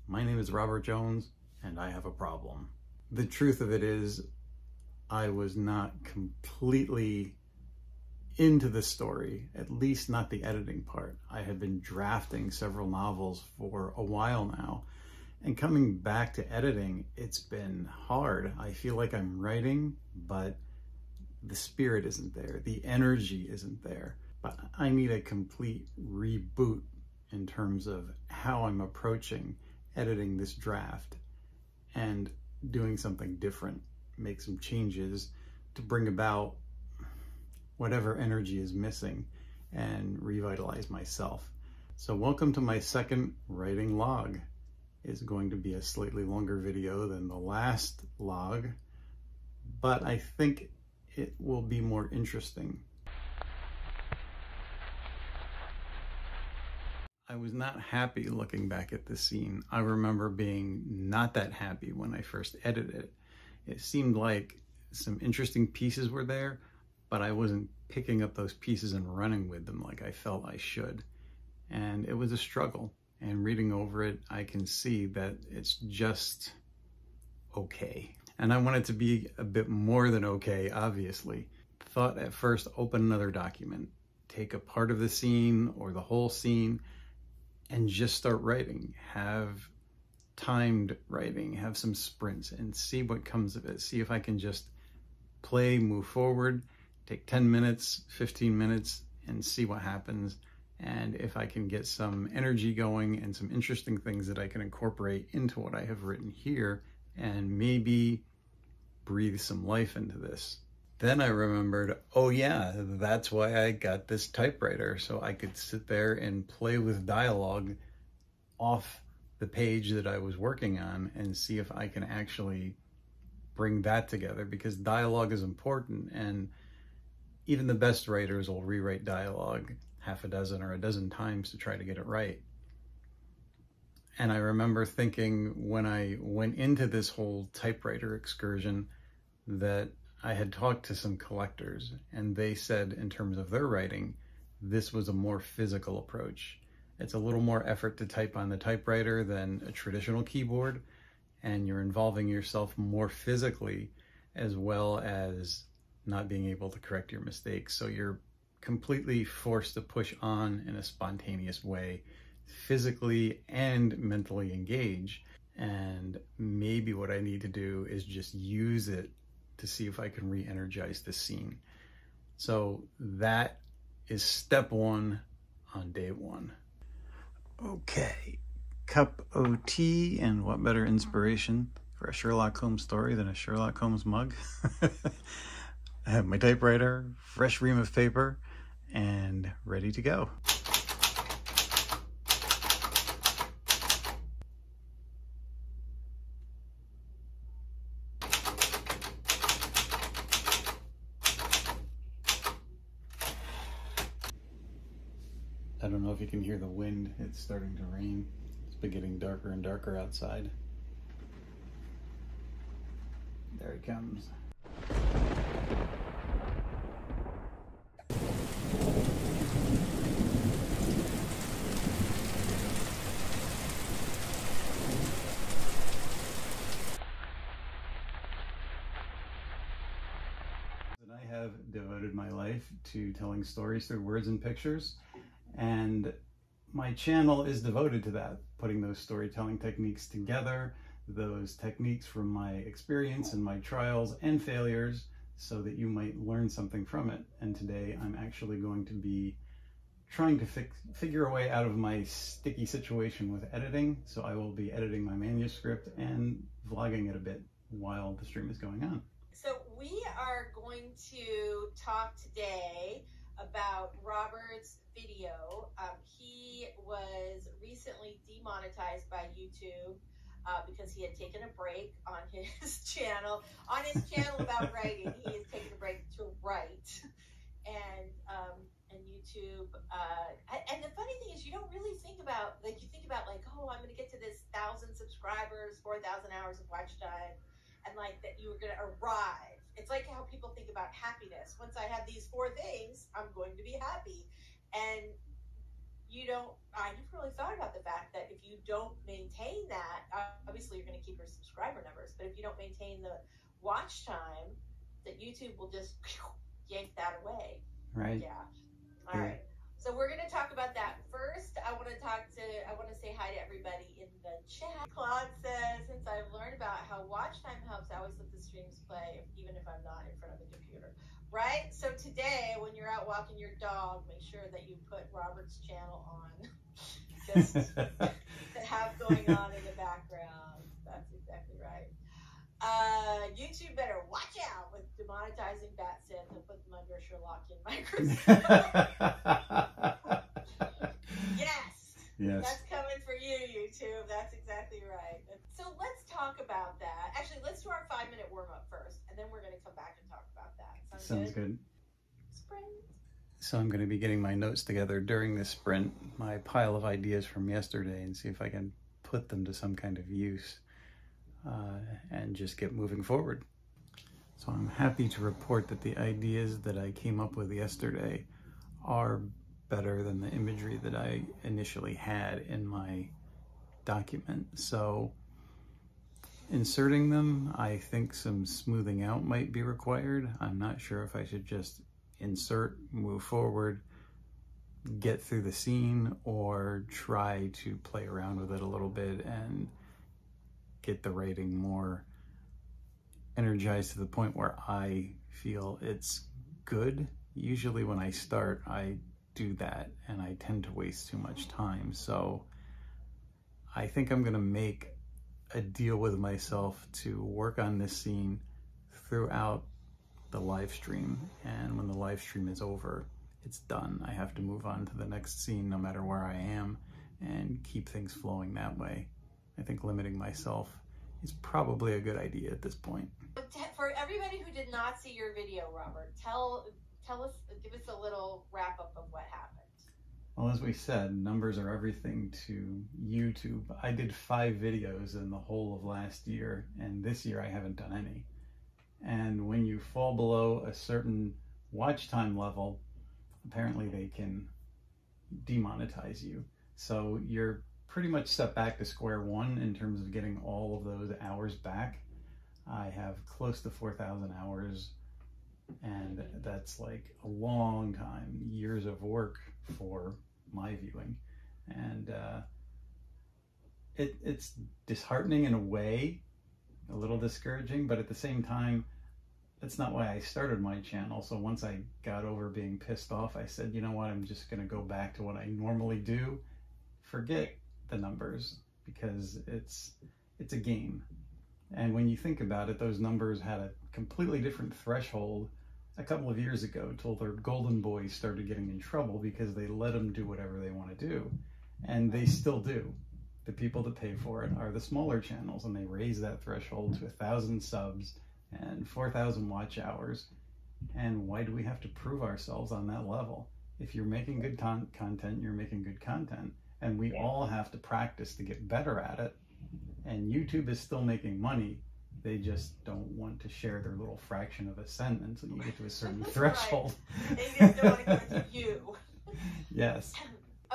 My name is Robert Jones, and I have a problem. The truth of it is, I was not completely into the story, at least not the editing part. I had been drafting several novels for a while now, and coming back to editing, it's been hard. I feel like I'm writing, but the spirit isn't there. The energy isn't there. But I need a complete reboot in terms of how I'm approaching editing this draft and doing something different, make some changes to bring about whatever energy is missing and revitalize myself. So welcome to my second writing log. It's going to be a slightly longer video than the last log, but I think it will be more interesting. I was not happy looking back at this scene. I remember being not that happy when I first edited it. It seemed like some interesting pieces were there, but I wasn't picking up those pieces and running with them like I felt I should. And it was a struggle. And reading over it, I can see that it's just okay. And I want it to be a bit more than okay, obviously. Thought at first, open another document, take a part of the scene or the whole scene, and just start writing. Have timed writing, have some sprints, and see what comes of it. See if I can just play, move forward, take 10 minutes, 15 minutes, and see what happens. And if I can get some energy going and some interesting things that I can incorporate into what I have written here, and maybe breathe some life into this. Then I remembered, oh yeah, that's why I got this typewriter, so I could sit there and play with dialogue off the page that I was working on and see if I can actually bring that together, because dialogue is important, and even the best writers will rewrite dialogue half a dozen or a dozen times to try to get it right. And I remember thinking when I went into this whole typewriter excursion that I had talked to some collectors, and they said in terms of their writing, this was a more physical approach. It's a little more effort to type on the typewriter than a traditional keyboard, and you're involving yourself more physically, as well as not being able to correct your mistakes. So you're completely forced to push on in a spontaneous way, physically and mentally engage. And maybe what I need to do is just use it to see if I can re-energize this scene. So that is step one on day one. Okay, cup of tea, and what better inspiration for a Sherlock Holmes story than a Sherlock Holmes mug? I have my typewriter, fresh ream of paper, and ready to go. I don't know if you can hear the wind. It's starting to rain. It's been getting darker and darker outside. There he comes. I have devoted my life to telling stories through words and pictures, and my channel is devoted to that, putting those storytelling techniques together, those techniques from my experience and my trials and failures, so that you might learn something from it. And today I'm actually going to be trying to figure a way out of my sticky situation with editing, so I will be editing my manuscript and vlogging it a bit while the stream is going on. So we are going to talk today about Robert's video. He was recently demonetized by YouTube because he had taken a break on his channel. On his channel about writing, he has taken a break to write. And YouTube, and the funny thing is, you don't really think about, like, you think about, like, oh, I'm going to get to this 1,000 subscribers, 4,000 hours of watch time, and like that you were going to arrive. It's like how people think about happiness. Once I have these 4 things, I'm going to be happy. And you don't, I never really thought about the fact that if you don't maintain that, obviously you're going to keep your subscriber numbers, but if you don't maintain the watch time, that YouTube will just yank that away. Right. Yeah. All right. So we're going to talk about that first. I want to say hi to everybody in the chat. Claude says, since I've learned about how watch time helps, I always let the streams play, even if I'm not in front of the computer. Right? So today, when you're out walking your dog, make sure that you put Robert's channel on. Just to have going on in the background. That's exactly right. YouTube better watch out with demonetizing Bat Sith and put them under a Sherlockian microscope. Yes. That's coming for you, YouTube. That's exactly right. So let's talk about that. Actually, let's do our 5-minute warm-up first, and then we're going to come back and talk about that. Sounds good. Sprint. So I'm going to be getting my notes together during this sprint, my pile of ideas from yesterday, and see if I can put them to some kind of use. And just get moving forward. So I'm happy to report that the ideas that I came up with yesterday are better than the imagery that I initially had in my document. So inserting them, I think some smoothing out might be required. I'm not sure if I should just insert, move forward, get through the scene, or try to play around with it a little bit and get the writing more energized to the point where I feel it's good. Usually when I start, I do that and I tend to waste too much time. So I think I'm gonna make a deal with myself to work on this scene throughout the live stream. And when the live stream is over, it's done. I have to move on to the next scene no matter where I am and keep things flowing that way. I think limiting myself is probably a good idea at this point. For everybody who did not see your video, Robert, tell us, give us a little wrap up of what happened. Well, as we said, numbers are everything to YouTube. I did 5 videos in the whole of last year, and this year I haven't done any. And when you fall below a certain watch time level, apparently they can demonetize you. So you're pretty much set back to square one in terms of getting all of those hours back. I have close to 4,000 hours, and that's like a long time, years of work for my viewing. And it's disheartening in a way, a little discouraging, but at the same time, that's not why I started my channel. So once I got over being pissed off, I said, you know what, I'm just gonna go back to what I normally do. Forget the numbers, because it's a game. And when you think about it, those numbers had a completely different threshold a couple of years ago till their golden boys started getting in trouble because they let them do whatever they want to do. And they still do. The people that pay for it are the smaller channels, and they raise that threshold to 1,000 subs and 4,000 watch hours. And why do we have to prove ourselves on that level? If you're making good content, you're making good content. And we all have to practice to get better at it. And YouTube is still making money. They just don't want to share their little fraction of a cent until you get to a certain threshold. Right. They just don't want to give it to you. Yes.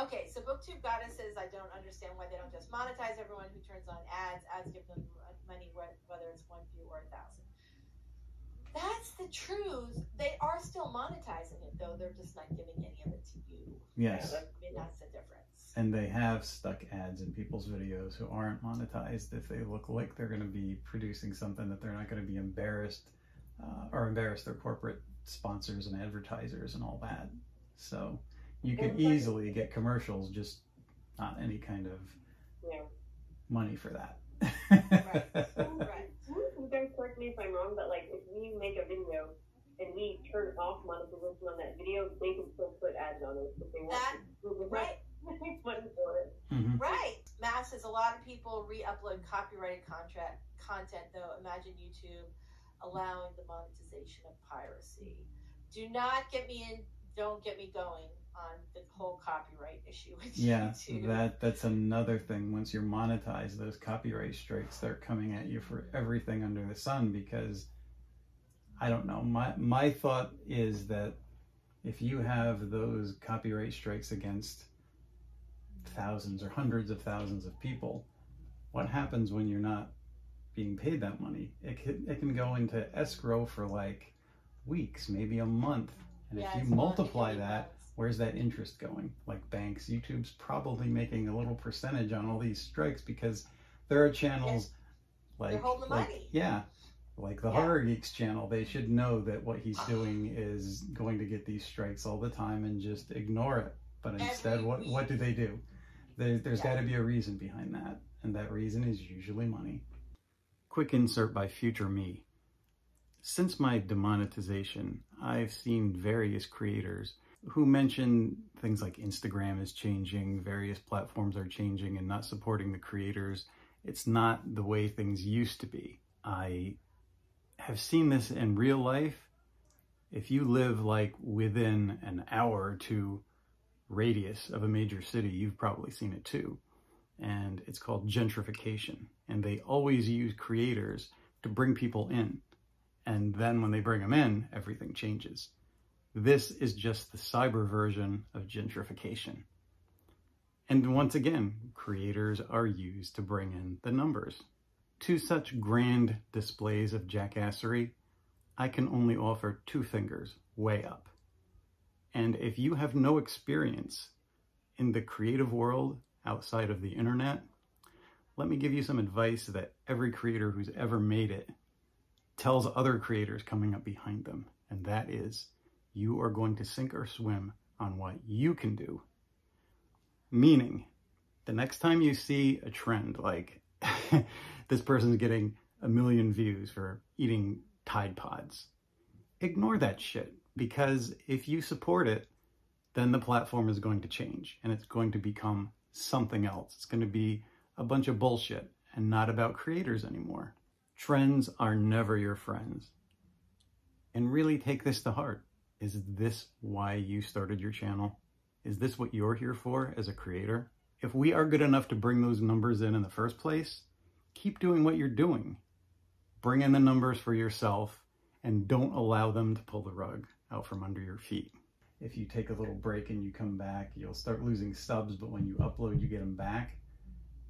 Okay, so BookTube Goddess says, I don't understand why they don't just monetize everyone who turns on ads. Ads give them money, whether it's 1 view or 1,000. That's the truth. They are still monetizing it, though. They're just not giving any of it to you. Yes. I mean, that's the difference. And they have stuck ads in people's videos who aren't monetized if they look like they're going to be producing something that they're not going to be embarrassed or embarrass their corporate sponsors and advertisers and all that. So you can easily get commercials, just not any kind of money for that. Right. You guys correct me if I'm wrong, but like if we make a video and we turn off monetization on that video, they can still put ads on it if they want to. Right. Mm-hmm. Right. Matt says a lot of people re-upload copyrighted content, though. Imagine YouTube allowing the monetization of piracy. Do not get me in. Don't get me going on the whole copyright issue with YouTube. That's another thing. Once you're monetized, those copyright strikes start coming at you for everything under the sun, because I don't know. My thought is that if you have those copyright strikes against thousands or hundreds of thousands of people. What happens when you're not being paid that money? It can go into escrow for like weeks, maybe a month. And if you multiply that, where's that interest going? Like banks, YouTube's probably making a little percentage on all these strikes because there are channels like, they're holding the money. Yeah, like the Horror Geeks channel. They should know that what he's doing is going to get these strikes all the time and just ignore it. But instead, what do they do? There's got to be a reason behind that. And that reason is usually money. Quick insert by future me. Since my demonetization, I've seen various creators who mention things like Instagram is changing, various platforms are changing and not supporting the creators. It's not the way things used to be. I have seen this in real life. If you live like within an hour or two radius of a major city, you've probably seen it too. And it's called gentrification. And they always use creators to bring people in. And then when they bring them in, everything changes. This is just the cyber version of gentrification. And once again, creators are used to bring in the numbers. To such grand displays of jackassery, I can only offer 2 fingers, way up. And if you have no experience in the creative world outside of the internet, let me give you some advice that every creator who's ever made it tells other creators coming up behind them. And that is, you are going to sink or swim on what you can do. Meaning, the next time you see a trend like this person's getting 1 million views for eating Tide Pods, ignore that shit. Because if you support it, then the platform is going to change and it's going to become something else. It's going to be a bunch of bullshit and not about creators anymore. Trends are never your friends. And really take this to heart. Is this why you started your channel? Is this what you're here for as a creator? If we are good enough to bring those numbers in the first place, keep doing what you're doing. Bring in the numbers for yourself and don't allow them to pull the rug out from under your feet. If you take a little break and you come back, you'll start losing subs, but when you upload, you get them back.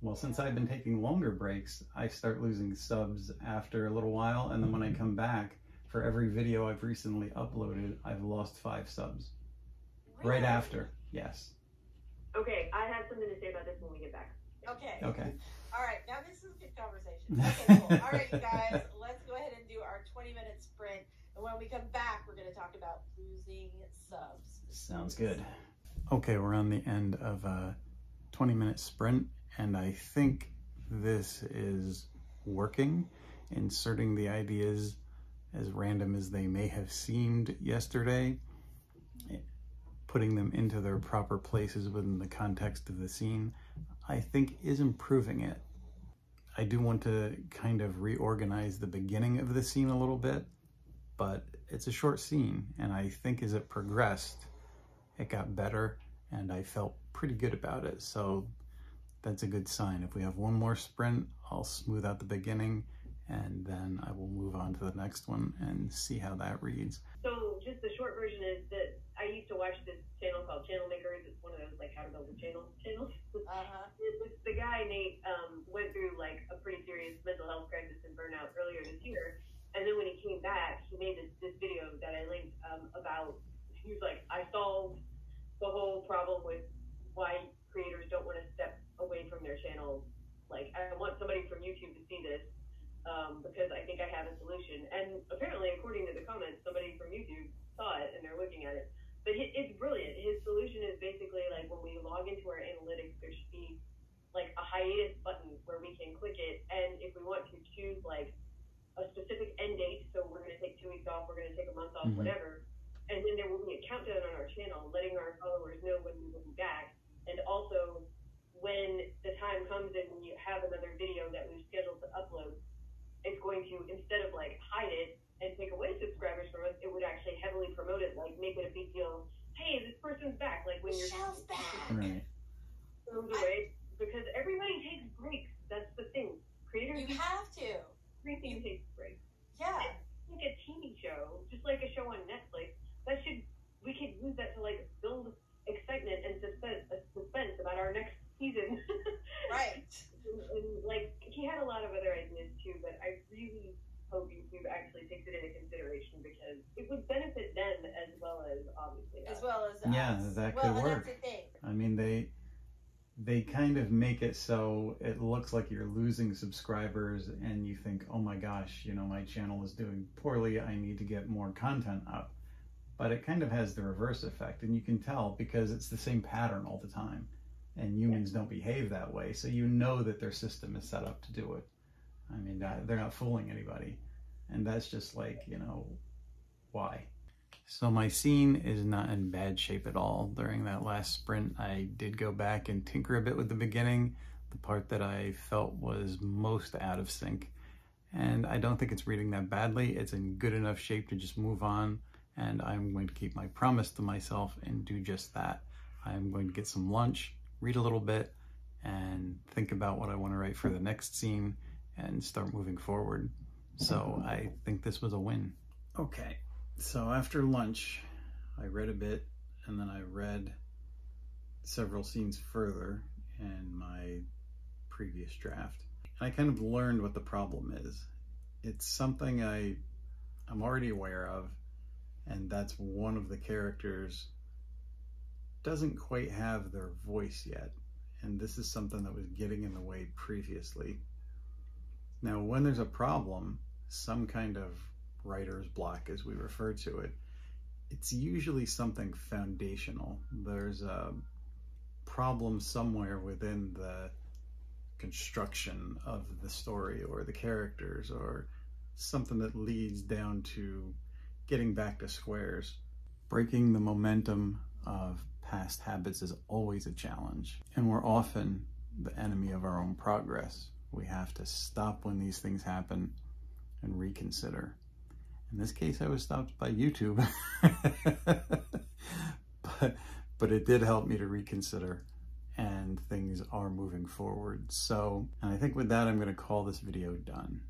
Well, since I've been taking longer breaks, I start losing subs after a little while, and then when I come back, for every video I've recently uploaded, I've lost 5 subs. Really? Right after, yes. Okay, I have something to say about this when we get back. Okay. Okay. All right, now this is a good conversation. Okay, cool. All right, you guys, let's go ahead and do our 20-minute sprint. And when we come back, we're going to talk about losing subs. Sounds good. Okay, we're on the end of a 20-minute sprint, and I think this is working, inserting the ideas as random as they may have seemed yesterday, putting them into their proper places within the context of the scene, I think is improving it. I do want to kind of reorganize the beginning of the scene a little bit, but it's a short scene, and I think as it progressed, it got better, and I felt pretty good about it, so that's a good sign. If we have one more sprint, I'll smooth out the beginning, and then I will move on to the next one and see how that reads. So just the short version is that I used to watch this channel called Channel Makers. It's one of those like how to build a channels. The guy, Nate, went through like a pretty serious mental health crisis and burnout earlier this year. And then when he came back, he made this video that I linked about, he was like, I solved the whole problem with why creators don't want to step away from their channels. Like, I want somebody from YouTube to see this. Because I think I have a solution. And apparently, according to the comments, somebody from YouTube saw it and they're looking at it. But it's brilliant. His solution is basically like when we log into our analytics, there should be like a hiatus button where we can click it. And if we want to choose like a specific end date, so we're going to take 2 weeks off, we're going to take a month off, whatever. And then there will be a countdown on our channel letting our followers know when we will be back. And also when the time comes and we have another video that we've scheduled to upload, it's going to, instead of like hide it and take away subscribers from us, it would actually heavily promote it, like make it a big deal. Hey, this person's back. Like when you're back. Right. away, because everybody takes breaks. That's the thing. Creators, You have to. everything takes breaks. Yeah. Like a TV show, just like a show on Netflix. We could use that to like build excitement and suspense about our next work. That's the thing. I mean, they kind of make it so it looks like you're losing subscribers and you think, oh my gosh, you know, my channel is doing poorly, I need to get more content up. But it kind of has the reverse effect, and you can tell because it's the same pattern all the time, and humans don't behave that way, so you know that their system is set up to do it. I mean, they're not fooling anybody, and that's just like, you know, why? So my scene is not in bad shape at all. During that last sprint, I did go back and tinker a bit with the beginning, the part that I felt was most out of sync, and I don't think it's reading that badly. It's in good enough shape to just move on. And I'm going to keep my promise to myself and do just that. I'm going to get some lunch, read a little bit, and think about what I want to write for the next scene and start moving forward. So I think this was a win. Okay, so after lunch, I read a bit, and then I read several scenes further in my previous draft. And I kind of learned what the problem is. It's something I'm already aware of, and that's one of the characters doesn't quite have their voice yet. And this is something that was getting in the way previously. Now, when there's a problem, some kind of writer's block, as we refer to it, it's usually something foundational. There's a problem somewhere within the construction of the story or the characters, or something that leads down to getting back to squares. Breaking the momentum of past habits is always a challenge, and we're often the enemy of our own progress. We have to stop when these things happen and reconsider. In this case, I was stopped by YouTube, but it did help me to reconsider, and things are moving forward. So, and I think with that, I'm going to call this video done.